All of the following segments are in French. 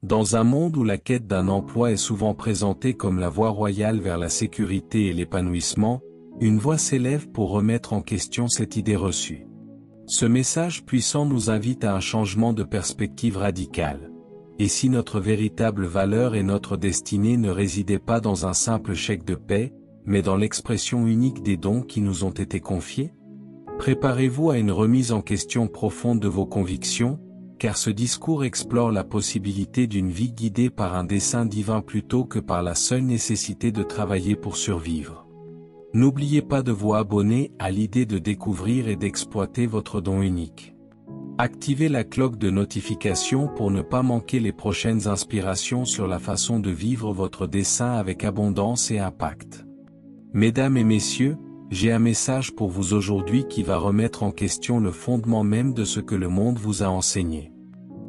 Dans un monde où la quête d'un emploi est souvent présentée comme la voie royale vers la sécurité et l'épanouissement, une voix s'élève pour remettre en question cette idée reçue. Ce message puissant nous invite à un changement de perspective radical. Et si notre véritable valeur et notre destinée ne résidaient pas dans un simple chèque de paie, mais dans l'expression unique des dons qui nous ont été confiés? Préparez-vous à une remise en question profonde de vos convictions, car ce discours explore la possibilité d'une vie guidée par un dessein divin plutôt que par la seule nécessité de travailler pour survivre. N'oubliez pas de vous abonner à l'idée de découvrir et d'exploiter votre don unique. Activez la cloche de notification pour ne pas manquer les prochaines inspirations sur la façon de vivre votre dessein avec abondance et impact. Mesdames et messieurs, j'ai un message pour vous aujourd'hui qui va remettre en question le fondement même de ce que le monde vous a enseigné.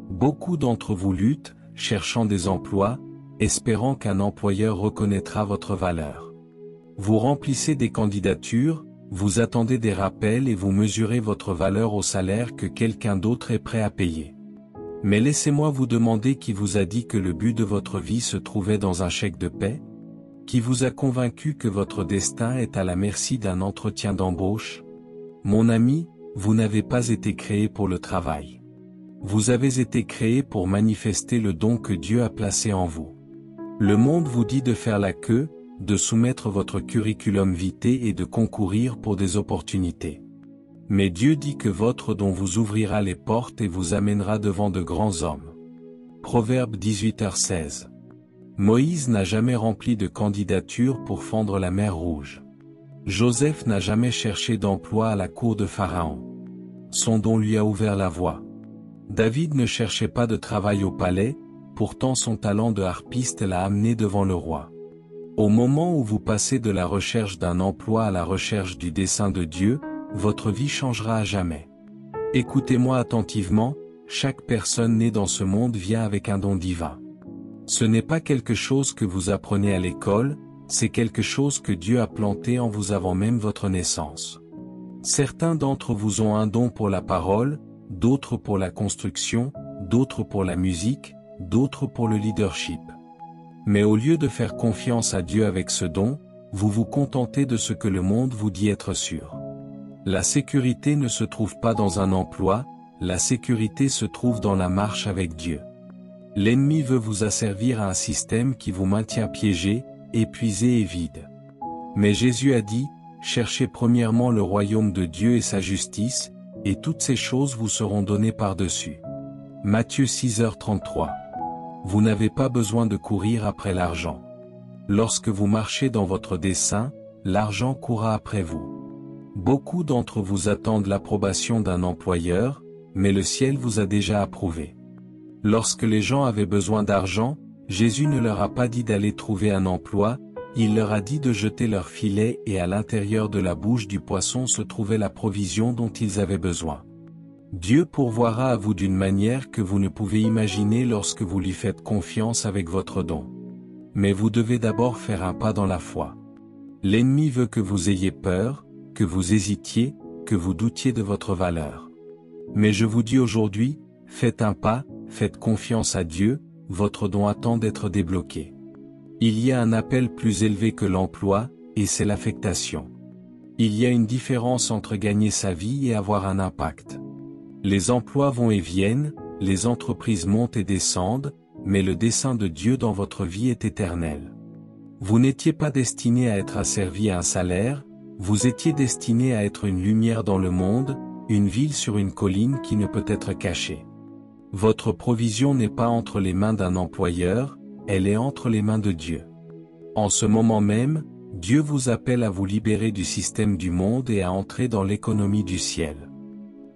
Beaucoup d'entre vous luttent, cherchant des emplois, espérant qu'un employeur reconnaîtra votre valeur. Vous remplissez des candidatures, vous attendez des rappels et vous mesurez votre valeur au salaire que quelqu'un d'autre est prêt à payer. Mais laissez-moi vous demander qui vous a dit que le but de votre vie se trouvait dans un chèque de paie? Qui vous a convaincu que votre destin est à la merci d'un entretien d'embauche? Mon ami, vous n'avez pas été créé pour le travail. Vous avez été créé pour manifester le don que Dieu a placé en vous. Le monde vous dit de faire la queue, de soumettre votre curriculum vitae et de concourir pour des opportunités. Mais Dieu dit que votre don vous ouvrira les portes et vous amènera devant de grands hommes. Proverbe 18h16. Moïse n'a jamais rempli de candidature pour fendre la mer Rouge. Joseph n'a jamais cherché d'emploi à la cour de Pharaon. Son don lui a ouvert la voie. David ne cherchait pas de travail au palais, pourtant son talent de harpiste l'a amené devant le roi. Au moment où vous passez de la recherche d'un emploi à la recherche du dessein de Dieu, votre vie changera à jamais. Écoutez-moi attentivement, chaque personne née dans ce monde vient avec un don divin. Ce n'est pas quelque chose que vous apprenez à l'école, c'est quelque chose que Dieu a planté en vous avant même votre naissance. Certains d'entre vous ont un don pour la parole, d'autres pour la construction, d'autres pour la musique, d'autres pour le leadership. Mais au lieu de faire confiance à Dieu avec ce don, vous vous contentez de ce que le monde vous dit être sûr. La sécurité ne se trouve pas dans un emploi, la sécurité se trouve dans la marche avec Dieu. L'ennemi veut vous asservir à un système qui vous maintient piégé, épuisé et vide. Mais Jésus a dit, cherchez premièrement le royaume de Dieu et sa justice, et toutes ces choses vous seront données par-dessus. Matthieu 6h33. Vous n'avez pas besoin de courir après l'argent. Lorsque vous marchez dans votre dessein, l'argent courra après vous. Beaucoup d'entre vous attendent l'approbation d'un employeur, mais le ciel vous a déjà approuvé. Lorsque les gens avaient besoin d'argent, Jésus ne leur a pas dit d'aller trouver un emploi, il leur a dit de jeter leur filet et à l'intérieur de la bouche du poisson se trouvait la provision dont ils avaient besoin. Dieu pourvoira à vous d'une manière que vous ne pouvez imaginer lorsque vous lui faites confiance avec votre don. Mais vous devez d'abord faire un pas dans la foi. L'ennemi veut que vous ayez peur, que vous hésitiez, que vous doutiez de votre valeur. Mais je vous dis aujourd'hui, faites un pas, faites confiance à Dieu, votre don attend d'être débloqué. Il y a un appel plus élevé que l'emploi, et c'est l'affectation. Il y a une différence entre gagner sa vie et avoir un impact. Les emplois vont et viennent, les entreprises montent et descendent, mais le dessein de Dieu dans votre vie est éternel. Vous n'étiez pas destiné à être asservi à un salaire, vous étiez destiné à être une lumière dans le monde, une ville sur une colline qui ne peut être cachée. Votre provision n'est pas entre les mains d'un employeur, elle est entre les mains de Dieu. En ce moment même, Dieu vous appelle à vous libérer du système du monde et à entrer dans l'économie du ciel.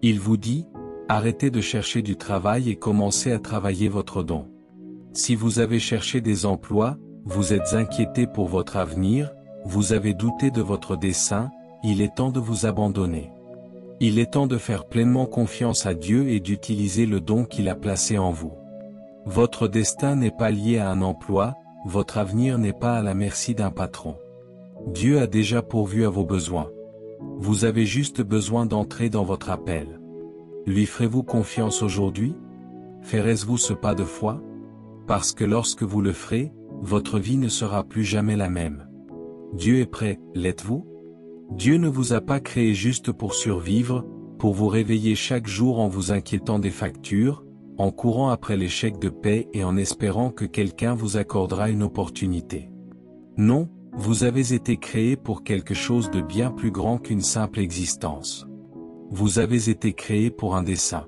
Il vous dit, arrêtez de chercher du travail et commencez à travailler votre don. Si vous avez cherché des emplois, vous êtes inquiété pour votre avenir, vous avez douté de votre dessein, il est temps de vous abandonner. Il est temps de faire pleinement confiance à Dieu et d'utiliser le don qu'il a placé en vous. Votre destin n'est pas lié à un emploi, votre avenir n'est pas à la merci d'un patron. Dieu a déjà pourvu à vos besoins. Vous avez juste besoin d'entrer dans votre appel. Lui ferez-vous confiance aujourd'hui? Ferez-vous ce pas de foi? parce que lorsque vous le ferez, votre vie ne sera plus jamais la même. Dieu est prêt, l'êtes-vous? Dieu ne vous a pas créé juste pour survivre, pour vous réveiller chaque jour en vous inquiétant des factures, en courant après les chèques de paie et en espérant que quelqu'un vous accordera une opportunité. Non, vous avez été créé pour quelque chose de bien plus grand qu'une simple existence. Vous avez été créé pour un dessein.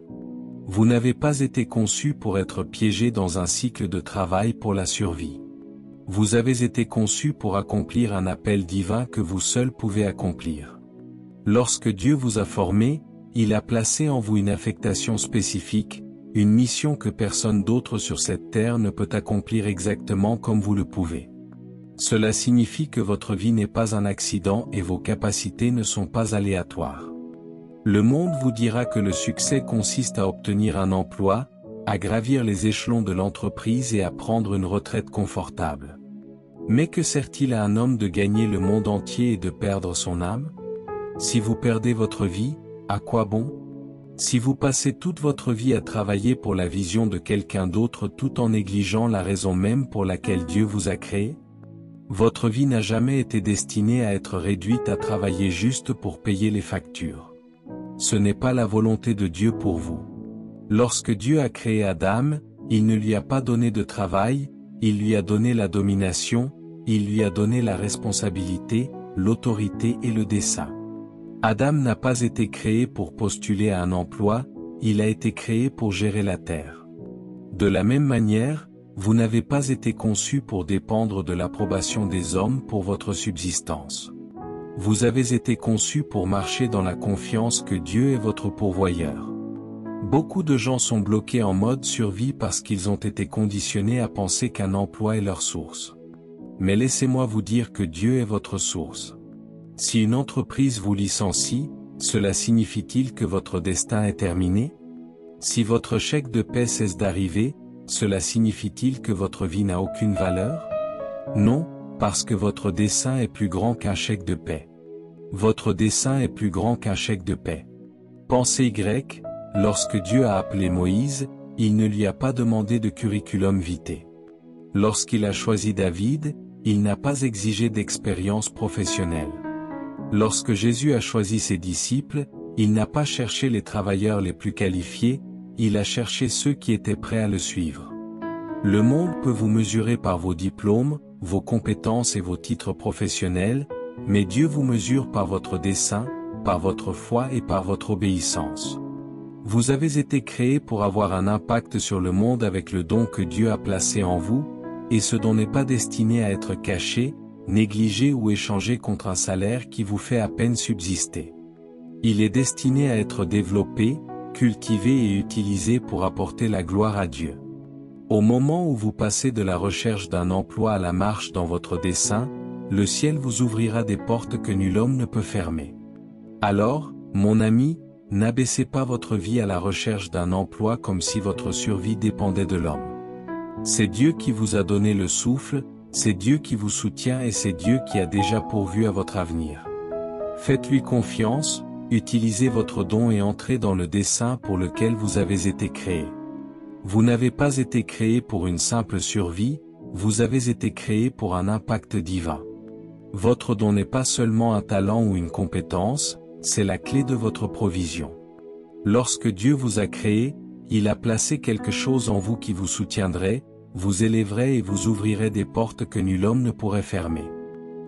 Vous n'avez pas été conçu pour être piégé dans un cycle de travail pour la survie. Vous avez été conçu pour accomplir un appel divin que vous seul pouvez accomplir. Lorsque Dieu vous a formé, il a placé en vous une affectation spécifique, une mission que personne d'autre sur cette terre ne peut accomplir exactement comme vous le pouvez. Cela signifie que votre vie n'est pas un accident et vos capacités ne sont pas aléatoires. Le monde vous dira que le succès consiste à obtenir un emploi, à gravir les échelons de l'entreprise et à prendre une retraite confortable. Mais que sert-il à un homme de gagner le monde entier et de perdre son âme? Si vous perdez votre vie, à quoi bon? Si vous passez toute votre vie à travailler pour la vision de quelqu'un d'autre tout en négligeant la raison même pour laquelle Dieu vous a créé? Votre vie n'a jamais été destinée à être réduite à travailler juste pour payer les factures. Ce n'est pas la volonté de Dieu pour vous. Lorsque Dieu a créé Adam, il ne lui a pas donné de travail, il lui a donné la domination, il lui a donné la responsabilité, l'autorité et le dessein. Adam n'a pas été créé pour postuler à un emploi, il a été créé pour gérer la terre. De la même manière, vous n'avez pas été conçu pour dépendre de l'approbation des hommes pour votre subsistance. Vous avez été conçu pour marcher dans la confiance que Dieu est votre pourvoyeur. Beaucoup de gens sont bloqués en mode survie parce qu'ils ont été conditionnés à penser qu'un emploi est leur source. Mais laissez-moi vous dire que Dieu est votre source. Si une entreprise vous licencie, cela signifie-t-il que votre destin est terminé? Si votre chèque de paie cesse d'arriver, cela signifie-t-il que votre vie n'a aucune valeur? Non, parce que votre dessein est plus grand qu'un chèque de paie. Votre dessein est plus grand qu'un chèque de paie. Pensée grecque, lorsque Dieu a appelé Moïse, il ne lui a pas demandé de curriculum vitae. Lorsqu'il a choisi David, il n'a pas exigé d'expérience professionnelle. Lorsque Jésus a choisi ses disciples, il n'a pas cherché les travailleurs les plus qualifiés, il a cherché ceux qui étaient prêts à le suivre. Le monde peut vous mesurer par vos diplômes, vos compétences et vos titres professionnels, mais Dieu vous mesure par votre dessein, par votre foi et par votre obéissance. Vous avez été créé pour avoir un impact sur le monde avec le don que Dieu a placé en vous, et ce don n'est pas destiné à être caché, négligé ou échangé contre un salaire qui vous fait à peine subsister. Il est destiné à être développé, cultivé et utilisé pour apporter la gloire à Dieu. Au moment où vous passez de la recherche d'un emploi à la marche dans votre dessein, le ciel vous ouvrira des portes que nul homme ne peut fermer. Alors, mon ami, n'abaissez pas votre vie à la recherche d'un emploi comme si votre survie dépendait de l'homme. C'est Dieu qui vous a donné le souffle, c'est Dieu qui vous soutient et c'est Dieu qui a déjà pourvu à votre avenir. Faites-lui confiance, utilisez votre don et entrez dans le dessein pour lequel vous avez été créé. Vous n'avez pas été créé pour une simple survie, vous avez été créé pour un impact divin. Votre don n'est pas seulement un talent ou une compétence, c'est la clé de votre provision. Lorsque Dieu vous a créé, il a placé quelque chose en vous qui vous soutiendrait, vous élèverait et vous ouvrirait des portes que nul homme ne pourrait fermer.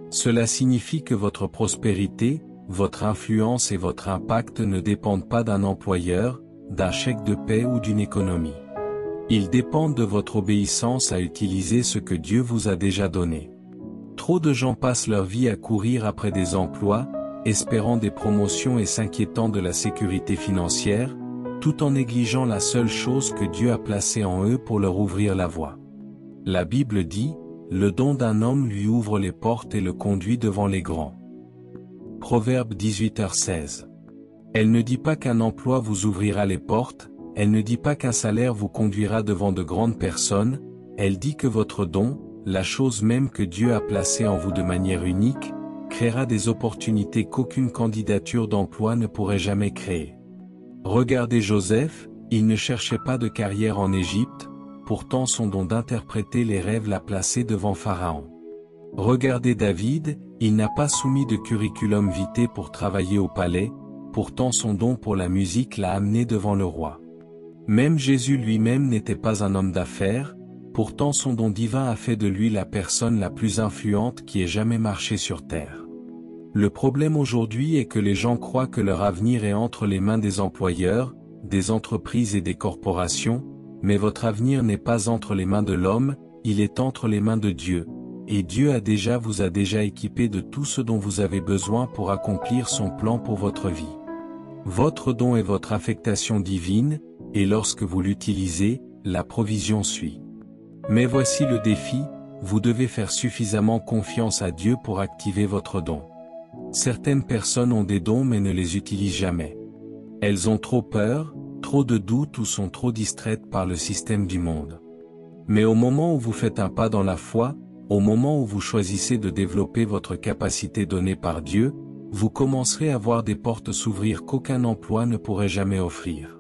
Cela signifie que votre prospérité, votre influence et votre impact ne dépendent pas d'un employeur, d'un chèque de paie ou d'une économie. Ils dépendent de votre obéissance à utiliser ce que Dieu vous a déjà donné. Trop de gens passent leur vie à courir après des emplois, espérant des promotions et s'inquiétant de la sécurité financière, tout en négligeant la seule chose que Dieu a placée en eux pour leur ouvrir la voie. La Bible dit, « Le don d'un homme lui ouvre les portes et le conduit devant les grands. » Proverbe 18h16. Elle ne dit pas qu'un emploi vous ouvrira les portes, elle ne dit pas qu'un salaire vous conduira devant de grandes personnes, elle dit que votre don, la chose même que Dieu a placée en vous de manière unique, créera des opportunités qu'aucune candidature d'emploi ne pourrait jamais créer. Regardez Joseph, il ne cherchait pas de carrière en Égypte, pourtant son don d'interpréter les rêves l'a placé devant Pharaon. Regardez David, il n'a pas soumis de curriculum vitae pour travailler au palais, pourtant son don pour la musique l'a amené devant le roi. Même Jésus lui-même n'était pas un homme d'affaires, pourtant son don divin a fait de lui la personne la plus influente qui ait jamais marché sur terre. Le problème aujourd'hui est que les gens croient que leur avenir est entre les mains des employeurs, des entreprises et des corporations, mais votre avenir n'est pas entre les mains de l'homme, il est entre les mains de Dieu, et Dieu vous a déjà équipé de tout ce dont vous avez besoin pour accomplir son plan pour votre vie. Votre don est votre affectation divine, et lorsque vous l'utilisez, la provision suit. Mais voici le défi, vous devez faire suffisamment confiance à Dieu pour activer votre don. Certaines personnes ont des dons mais ne les utilisent jamais. Elles ont trop peur, trop de doutes ou sont trop distraites par le système du monde. Mais au moment où vous faites un pas dans la foi, au moment où vous choisissez de développer votre capacité donnée par Dieu, vous commencerez à voir des portes s'ouvrir qu'aucun emploi ne pourrait jamais offrir.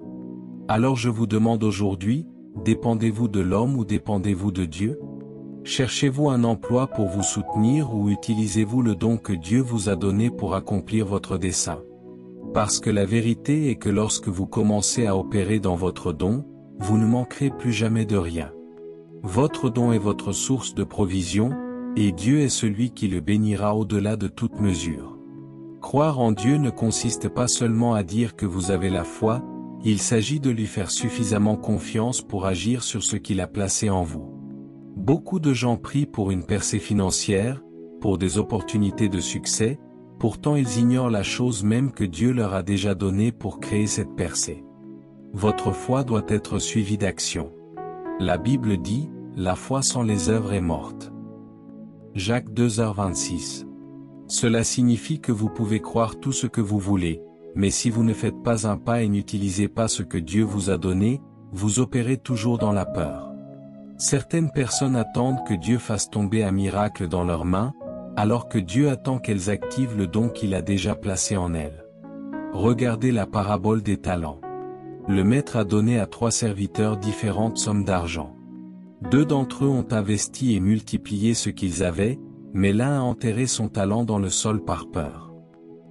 Alors je vous demande aujourd'hui, dépendez-vous de l'homme ou dépendez-vous de Dieu? Cherchez-vous un emploi pour vous soutenir ou utilisez-vous le don que Dieu vous a donné pour accomplir votre dessein? Parce que la vérité est que lorsque vous commencez à opérer dans votre don, vous ne manquerez plus jamais de rien. Votre don est votre source de provision, et Dieu est celui qui le bénira au-delà de toute mesure. Croire en Dieu ne consiste pas seulement à dire que vous avez la foi, il s'agit de lui faire suffisamment confiance pour agir sur ce qu'il a placé en vous. Beaucoup de gens prient pour une percée financière, pour des opportunités de succès, pourtant ils ignorent la chose même que Dieu leur a déjà donnée pour créer cette percée. Votre foi doit être suivie d'action. La Bible dit, la foi sans les œuvres est morte. Jacques 2h26. Cela signifie que vous pouvez croire tout ce que vous voulez, mais si vous ne faites pas un pas et n'utilisez pas ce que Dieu vous a donné, vous opérez toujours dans la peur. Certaines personnes attendent que Dieu fasse tomber un miracle dans leurs mains, alors que Dieu attend qu'elles activent le don qu'il a déjà placé en elles. Regardez la parabole des talents. Le maître a donné à 3 serviteurs différentes sommes d'argent. 2 d'entre eux ont investi et multiplié ce qu'ils avaient, mais l'un a enterré son talent dans le sol par peur.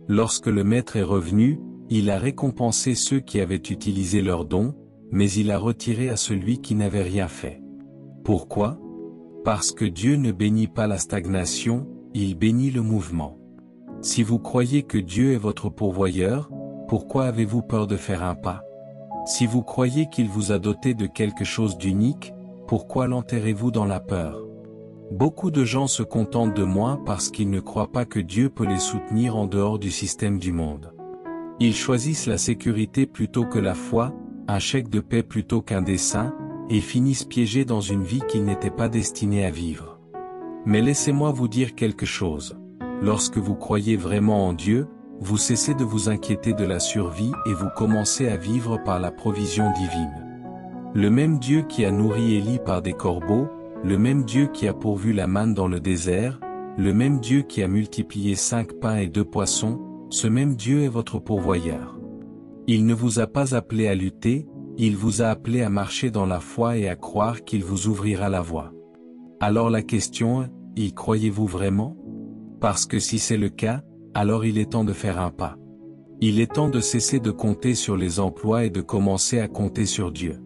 Lorsque le maître est revenu, il a récompensé ceux qui avaient utilisé leur don, mais il a retiré à celui qui n'avait rien fait. Pourquoi? Parce que Dieu ne bénit pas la stagnation, il bénit le mouvement. Si vous croyez que Dieu est votre pourvoyeur, pourquoi avez-vous peur de faire un pas? Si vous croyez qu'il vous a doté de quelque chose d'unique, pourquoi l'enterrez-vous dans la peur? Beaucoup de gens se contentent de moins parce qu'ils ne croient pas que Dieu peut les soutenir en dehors du système du monde. Ils choisissent la sécurité plutôt que la foi, un chèque de paix plutôt qu'un dessein, et finissent piégés dans une vie qu'ils n'étaient pas destinés à vivre. Mais laissez-moi vous dire quelque chose. Lorsque vous croyez vraiment en Dieu, vous cessez de vous inquiéter de la survie et vous commencez à vivre par la provision divine. Le même Dieu qui a nourri Élie par des corbeaux, le même Dieu qui a pourvu la manne dans le désert, le même Dieu qui a multiplié 5 pains et 2 poissons, ce même Dieu est votre pourvoyeur. Il ne vous a pas appelé à lutter, il vous a appelé à marcher dans la foi et à croire qu'il vous ouvrira la voie. Alors la question est, y croyez-vous vraiment? Parce que si c'est le cas, alors il est temps de faire un pas. Il est temps de cesser de compter sur les emplois et de commencer à compter sur Dieu.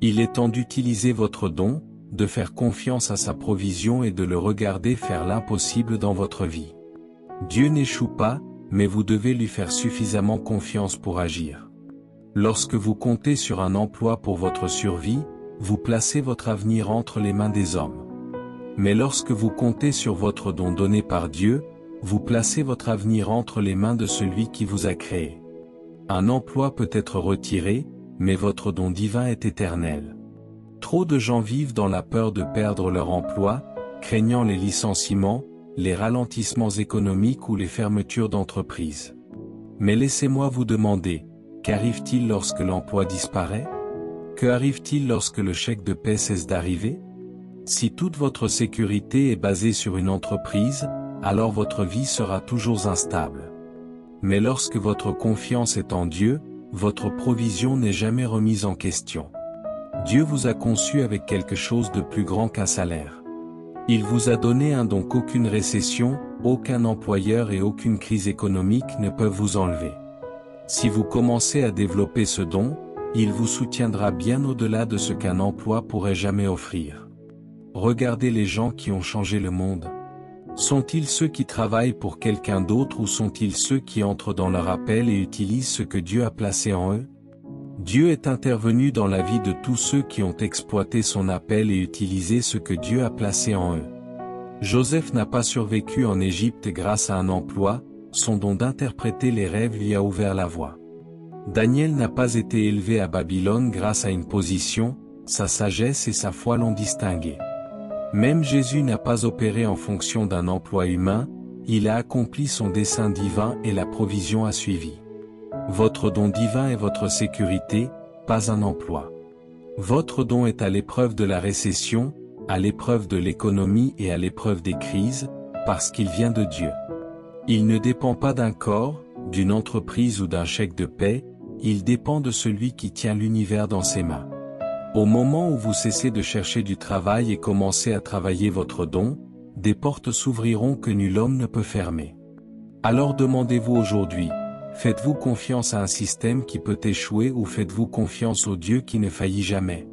Il est temps d'utiliser votre don, de faire confiance à sa provision et de le regarder faire l'impossible dans votre vie. Dieu n'échoue pas, mais vous devez lui faire suffisamment confiance pour agir. Lorsque vous comptez sur un emploi pour votre survie, vous placez votre avenir entre les mains des hommes. Mais lorsque vous comptez sur votre don donné par Dieu, vous placez votre avenir entre les mains de celui qui vous a créé. Un emploi peut être retiré, mais votre don divin est éternel. Trop de gens vivent dans la peur de perdre leur emploi, craignant les licenciements, les ralentissements économiques ou les fermetures d'entreprises. Mais laissez-moi vous demander, qu'arrive-t-il lorsque l'emploi disparaît? Que arrive-t-il lorsque le chèque de paie cesse d'arriver? Si toute votre sécurité est basée sur une entreprise, alors votre vie sera toujours instable. Mais lorsque votre confiance est en Dieu, votre provision n'est jamais remise en question. Dieu vous a conçu avec quelque chose de plus grand qu'un salaire. Il vous a donné un don qu'aucune récession, aucun employeur et aucune crise économique ne peuvent vous enlever. Si vous commencez à développer ce don, il vous soutiendra bien au-delà de ce qu'un emploi pourrait jamais offrir. Regardez les gens qui ont changé le monde. Sont-ils ceux qui travaillent pour quelqu'un d'autre ou sont-ils ceux qui entrent dans leur appel et utilisent ce que Dieu a placé en eux? Dieu est intervenu dans la vie de tous ceux qui ont exploité son appel et utilisé ce que Dieu a placé en eux. Joseph n'a pas survécu en Égypte grâce à un emploi, son don d'interpréter les rêves lui a ouvert la voie. Daniel n'a pas été élevé à Babylone grâce à une position, sa sagesse et sa foi l'ont distingué. Même Jésus n'a pas opéré en fonction d'un emploi humain, il a accompli son dessein divin et la provision a suivi. Votre don divin est votre sécurité, pas un emploi. Votre don est à l'épreuve de la récession, à l'épreuve de l'économie et à l'épreuve des crises, parce qu'il vient de Dieu. Il ne dépend pas d'un corps, d'une entreprise ou d'un chèque de paie, il dépend de celui qui tient l'univers dans ses mains. Au moment où vous cessez de chercher du travail et commencez à travailler votre don, des portes s'ouvriront que nul homme ne peut fermer. Alors demandez-vous aujourd'hui, faites-vous confiance à un système qui peut échouer ou faites-vous confiance au Dieu qui ne faillit jamais?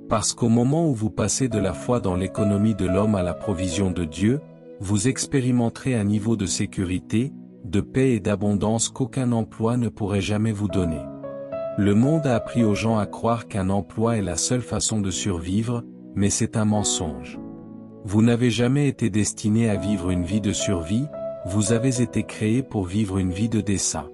Parce qu'au moment où vous passez de la foi dans l'économie de l'homme à la provision de Dieu, vous expérimenterez un niveau de sécurité, de paix et d'abondance qu'aucun emploi ne pourrait jamais vous donner. Le monde a appris aux gens à croire qu'un emploi est la seule façon de survivre, mais c'est un mensonge. Vous n'avez jamais été destiné à vivre une vie de survie, vous avez été créé pour vivre une vie de dessein.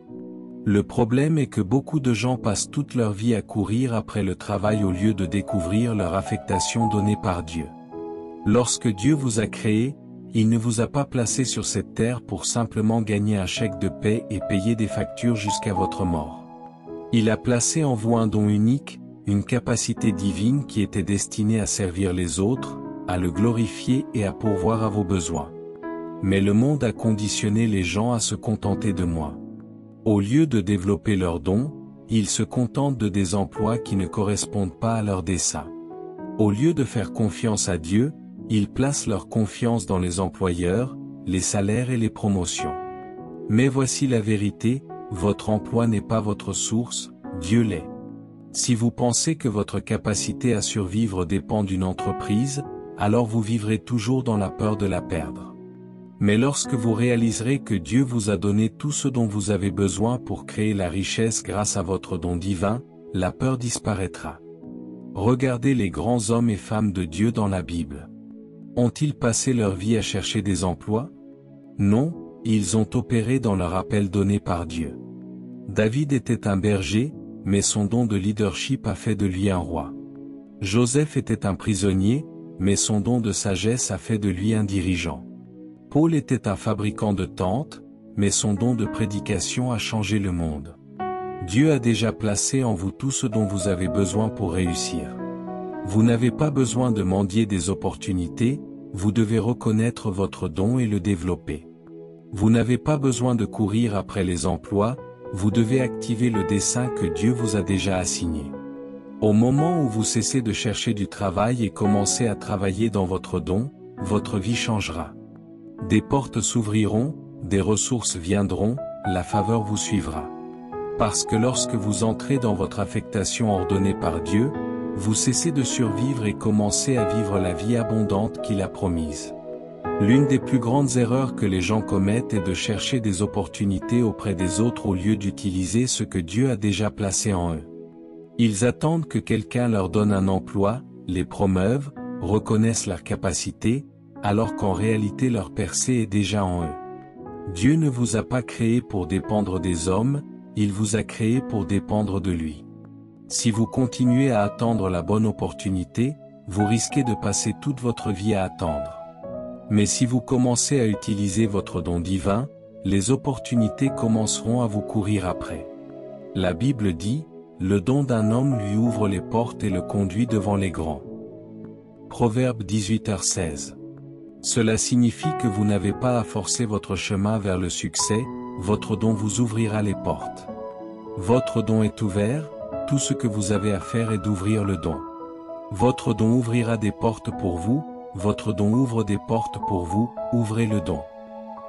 Le problème est que beaucoup de gens passent toute leur vie à courir après le travail au lieu de découvrir leur affectation donnée par Dieu. Lorsque Dieu vous a créé, il ne vous a pas placé sur cette terre pour simplement gagner un chèque de paie et payer des factures jusqu'à votre mort. Il a placé en vous un don unique, une capacité divine qui était destinée à servir les autres, à le glorifier et à pourvoir à vos besoins. Mais le monde a conditionné les gens à se contenter de moi. Au lieu de développer leurs dons, ils se contentent de des emplois qui ne correspondent pas à leur dessein. Au lieu de faire confiance à Dieu, ils placent leur confiance dans les employeurs, les salaires et les promotions. Mais voici la vérité, votre emploi n'est pas votre source, Dieu l'est. Si vous pensez que votre capacité à survivre dépend d'une entreprise, alors vous vivrez toujours dans la peur de la perdre. Mais lorsque vous réaliserez que Dieu vous a donné tout ce dont vous avez besoin pour créer la richesse grâce à votre don divin, la peur disparaîtra. Regardez les grands hommes et femmes de Dieu dans la Bible. Ont-ils passé leur vie à chercher des emplois? Non, ils ont opéré dans leur appel donné par Dieu. David était un berger, mais son don de leadership a fait de lui un roi. Joseph était un prisonnier, mais son don de sagesse a fait de lui un dirigeant. Paul était un fabricant de tentes, mais son don de prédication a changé le monde. Dieu a déjà placé en vous tout ce dont vous avez besoin pour réussir. Vous n'avez pas besoin de mendier des opportunités, vous devez reconnaître votre don et le développer. Vous n'avez pas besoin de courir après les emplois, vous devez activer le dessein que Dieu vous a déjà assigné. Au moment où vous cessez de chercher du travail et commencez à travailler dans votre don, votre vie changera. Des portes s'ouvriront, des ressources viendront, la faveur vous suivra. Parce que lorsque vous entrez dans votre affectation ordonnée par Dieu, vous cessez de survivre et commencez à vivre la vie abondante qu'il a promise. L'une des plus grandes erreurs que les gens commettent est de chercher des opportunités auprès des autres au lieu d'utiliser ce que Dieu a déjà placé en eux. Ils attendent que quelqu'un leur donne un emploi, les promeuvent, reconnaissent leurs capacités, alors qu'en réalité leur percée est déjà en eux. Dieu ne vous a pas créé pour dépendre des hommes, il vous a créé pour dépendre de lui. Si vous continuez à attendre la bonne opportunité, vous risquez de passer toute votre vie à attendre. Mais si vous commencez à utiliser votre don divin, les opportunités commenceront à vous courir après. La Bible dit, le don d'un homme lui ouvre les portes et le conduit devant les grands. Proverbe 18h16. Cela signifie que vous n'avez pas à forcer votre chemin vers le succès, votre don vous ouvrira les portes. Votre don est ouvert, tout ce que vous avez à faire est d'ouvrir le don. Votre don ouvrira des portes pour vous, votre don ouvre des portes pour vous, ouvrez le don.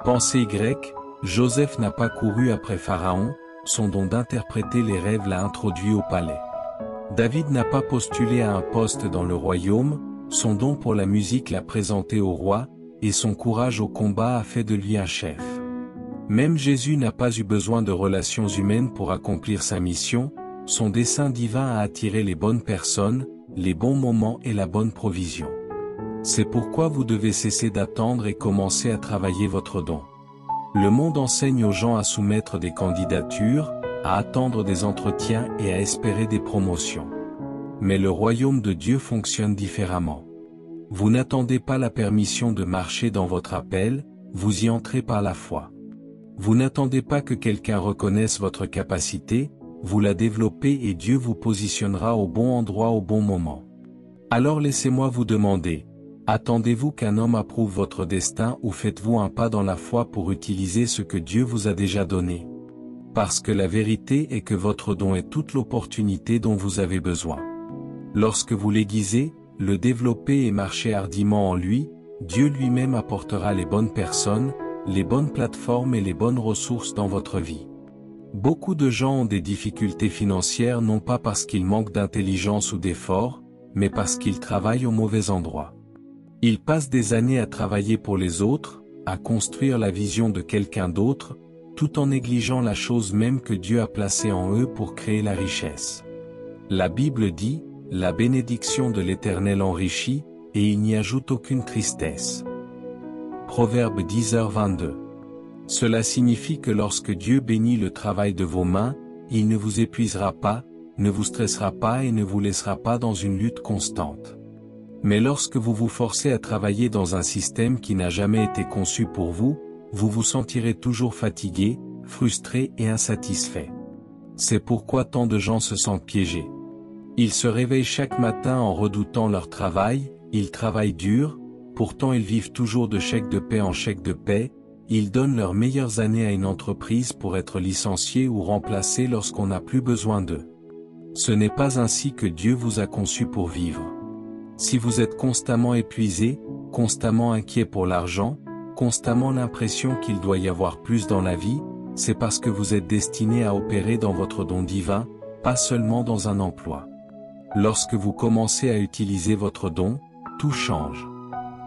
Pensée Y, Joseph n'a pas couru après Pharaon, son don d'interpréter les rêves l'a introduit au palais. David n'a pas postulé à un poste dans le royaume, son don pour la musique l'a présenté au roi, et son courage au combat a fait de lui un chef. Même Jésus n'a pas eu besoin de relations humaines pour accomplir sa mission, son dessein divin a attiré les bonnes personnes, les bons moments et la bonne provision. C'est pourquoi vous devez cesser d'attendre et commencer à travailler votre don. Le monde enseigne aux gens à soumettre des candidatures, à attendre des entretiens et à espérer des promotions. Mais le royaume de Dieu fonctionne différemment. Vous n'attendez pas la permission de marcher dans votre appel, vous y entrez par la foi. Vous n'attendez pas que quelqu'un reconnaisse votre capacité, vous la développez et Dieu vous positionnera au bon endroit au bon moment. Alors laissez-moi vous demander, attendez-vous qu'un homme approuve votre destin ou faites-vous un pas dans la foi pour utiliser ce que Dieu vous a déjà donné? Parce que la vérité est que votre don est toute l'opportunité dont vous avez besoin. Lorsque vous l'aiguisez, le développez et marchez hardiment en lui, Dieu lui-même apportera les bonnes personnes, les bonnes plateformes et les bonnes ressources dans votre vie. Beaucoup de gens ont des difficultés financières non pas parce qu'ils manquent d'intelligence ou d'effort, mais parce qu'ils travaillent au mauvais endroit. Ils passent des années à travailler pour les autres, à construire la vision de quelqu'un d'autre, tout en négligeant la chose même que Dieu a placée en eux pour créer la richesse. La Bible dit, « La bénédiction de l'Éternel enrichit, et il n'y ajoute aucune tristesse. » Proverbe 10h22. Cela signifie que lorsque Dieu bénit le travail de vos mains, il ne vous épuisera pas, ne vous stressera pas et ne vous laissera pas dans une lutte constante. Mais lorsque vous vous forcez à travailler dans un système qui n'a jamais été conçu pour vous, vous vous sentirez toujours fatigué, frustré et insatisfait. C'est pourquoi tant de gens se sentent piégés. Ils se réveillent chaque matin en redoutant leur travail, ils travaillent dur, pourtant ils vivent toujours de chèque de paie en chèque de paie, ils donnent leurs meilleures années à une entreprise pour être licenciés ou remplacés lorsqu'on n'a plus besoin d'eux. Ce n'est pas ainsi que Dieu vous a conçu pour vivre. Si vous êtes constamment épuisé, constamment inquiet pour l'argent, constamment l'impression qu'il doit y avoir plus dans la vie, c'est parce que vous êtes destiné à opérer dans votre don divin, pas seulement dans un emploi. Lorsque vous commencez à utiliser votre don, tout change.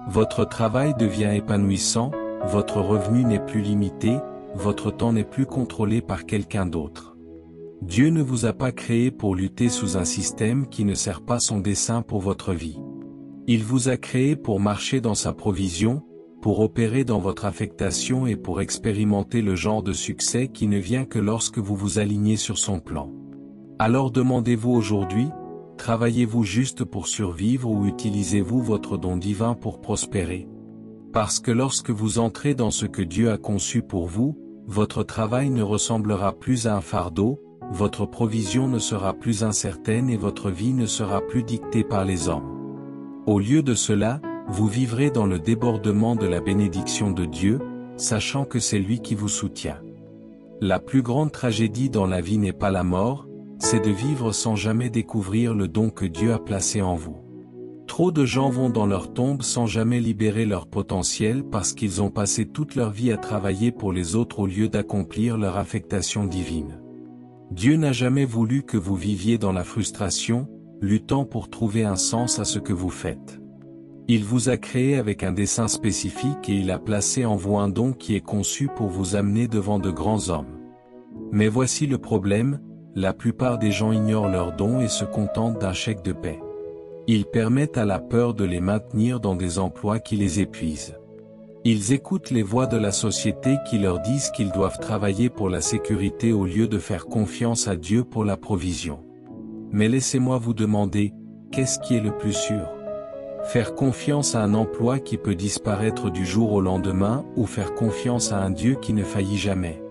Votre travail devient épanouissant, votre revenu n'est plus limité, votre temps n'est plus contrôlé par quelqu'un d'autre. Dieu ne vous a pas créé pour lutter sous un système qui ne sert pas son dessein pour votre vie. Il vous a créé pour marcher dans sa provision, pour opérer dans votre affectation et pour expérimenter le genre de succès qui ne vient que lorsque vous vous alignez sur son plan. Alors demandez-vous aujourd'hui, travaillez-vous juste pour survivre ou utilisez-vous votre don divin pour prospérer? Parce que lorsque vous entrez dans ce que Dieu a conçu pour vous, votre travail ne ressemblera plus à un fardeau, votre provision ne sera plus incertaine et votre vie ne sera plus dictée par les hommes. Au lieu de cela, vous vivrez dans le débordement de la bénédiction de Dieu, sachant que c'est lui qui vous soutient. La plus grande tragédie dans la vie n'est pas la mort, c'est de vivre sans jamais découvrir le don que Dieu a placé en vous. Trop de gens vont dans leur tombe sans jamais libérer leur potentiel parce qu'ils ont passé toute leur vie à travailler pour les autres au lieu d'accomplir leur affectation divine. Dieu n'a jamais voulu que vous viviez dans la frustration, luttant pour trouver un sens à ce que vous faites. Il vous a créé avec un dessein spécifique et il a placé en vous un don qui est conçu pour vous amener devant de grands hommes. Mais voici le problème, la plupart des gens ignorent leurs dons et se contentent d'un chèque de paie. Ils permettent à la peur de les maintenir dans des emplois qui les épuisent. Ils écoutent les voix de la société qui leur disent qu'ils doivent travailler pour la sécurité au lieu de faire confiance à Dieu pour la provision. Mais laissez-moi vous demander, qu'est-ce qui est le plus sûr? Faire confiance à un emploi qui peut disparaître du jour au lendemain ou faire confiance à un Dieu qui ne faillit jamais?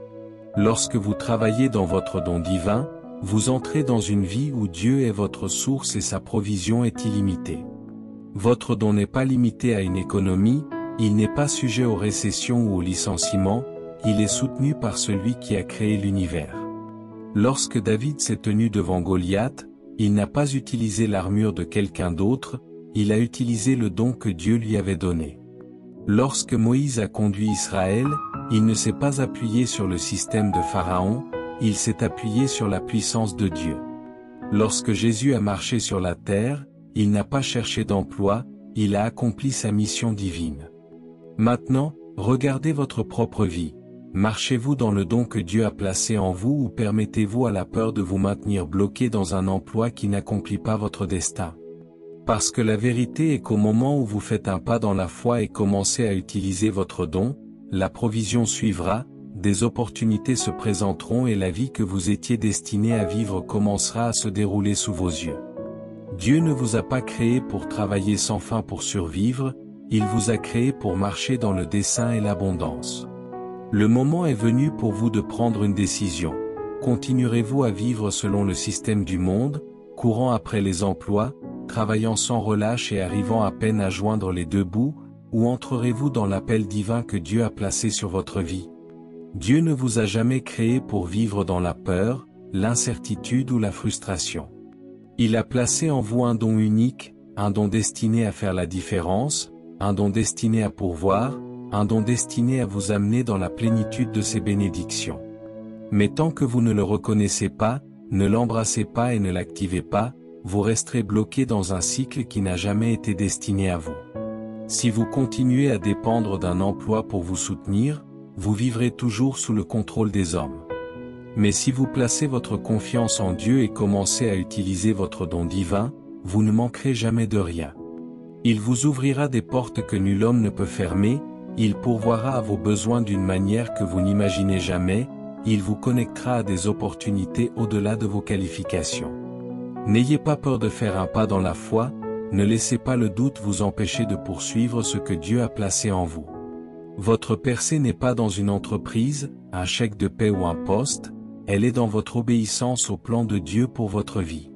Lorsque vous travaillez dans votre don divin, vous entrez dans une vie où Dieu est votre source et sa provision est illimitée. Votre don n'est pas limité à une économie, il n'est pas sujet aux récessions ou aux licenciements, il est soutenu par celui qui a créé l'univers. Lorsque David s'est tenu devant Goliath, il n'a pas utilisé l'armure de quelqu'un d'autre, il a utilisé le don que Dieu lui avait donné. Lorsque Moïse a conduit Israël, il ne s'est pas appuyé sur le système de Pharaon, il s'est appuyé sur la puissance de Dieu. Lorsque Jésus a marché sur la terre, il n'a pas cherché d'emploi, il a accompli sa mission divine. Maintenant, regardez votre propre vie. Marchez-vous dans le don que Dieu a placé en vous ou permettez-vous à la peur de vous maintenir bloqué dans un emploi qui n'accomplit pas votre destin? Parce que la vérité est qu'au moment où vous faites un pas dans la foi et commencez à utiliser votre don, la provision suivra, des opportunités se présenteront et la vie que vous étiez destiné à vivre commencera à se dérouler sous vos yeux. Dieu ne vous a pas créé pour travailler sans fin pour survivre, il vous a créé pour marcher dans le dessein et l'abondance. Le moment est venu pour vous de prendre une décision. Continuerez-vous à vivre selon le système du monde, courant après les emplois, travaillant sans relâche et arrivant à peine à joindre les deux bouts, ou entrerez-vous dans l'appel divin que Dieu a placé sur votre vie? Dieu ne vous a jamais créé pour vivre dans la peur, l'incertitude ou la frustration. Il a placé en vous un don unique, un don destiné à faire la différence, un don destiné à pourvoir, un don destiné à vous amener dans la plénitude de ses bénédictions. Mais tant que vous ne le reconnaissez pas, ne l'embrassez pas et ne l'activez pas, vous resterez bloqué dans un cycle qui n'a jamais été destiné à vous. Si vous continuez à dépendre d'un emploi pour vous soutenir, vous vivrez toujours sous le contrôle des hommes. Mais si vous placez votre confiance en Dieu et commencez à utiliser votre don divin, vous ne manquerez jamais de rien. Il vous ouvrira des portes que nul homme ne peut fermer, il pourvoira à vos besoins d'une manière que vous n'imaginez jamais, il vous connectera à des opportunités au-delà de vos qualifications. N'ayez pas peur de faire un pas dans la foi, ne laissez pas le doute vous empêcher de poursuivre ce que Dieu a placé en vous. Votre percée n'est pas dans une entreprise, un chèque de paie ou un poste, elle est dans votre obéissance au plan de Dieu pour votre vie.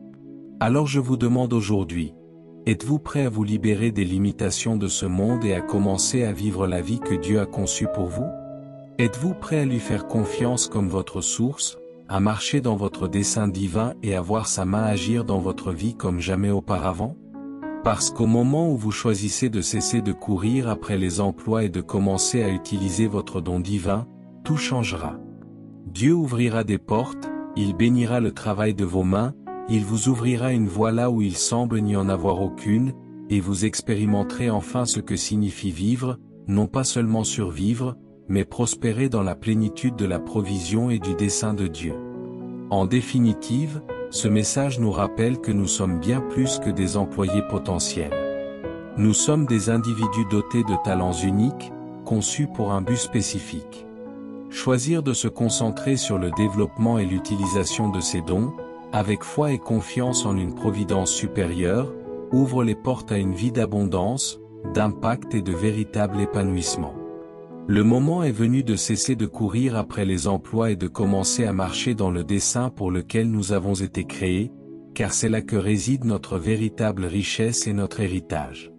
Alors je vous demande aujourd'hui, êtes-vous prêt à vous libérer des limitations de ce monde et à commencer à vivre la vie que Dieu a conçue pour vous? Êtes-vous prêt à lui faire confiance comme votre source, à marcher dans votre dessein divin et à voir sa main agir dans votre vie comme jamais auparavant? Parce qu'au moment où vous choisissez de cesser de courir après les emplois et de commencer à utiliser votre don divin, tout changera. Dieu ouvrira des portes, il bénira le travail de vos mains, il vous ouvrira une voie là où il semble n'y en avoir aucune, et vous expérimenterez enfin ce que signifie vivre, non pas seulement survivre, mais prospérer dans la plénitude de la provision et du dessein de Dieu. En définitive, ce message nous rappelle que nous sommes bien plus que des employés potentiels. Nous sommes des individus dotés de talents uniques, conçus pour un but spécifique. Choisir de se concentrer sur le développement et l'utilisation de ces dons, avec foi et confiance en une providence supérieure, ouvre les portes à une vie d'abondance, d'impact et de véritable épanouissement. Le moment est venu de cesser de courir après les emplois et de commencer à marcher dans le dessein pour lequel nous avons été créés, car c'est là que réside notre véritable richesse et notre héritage.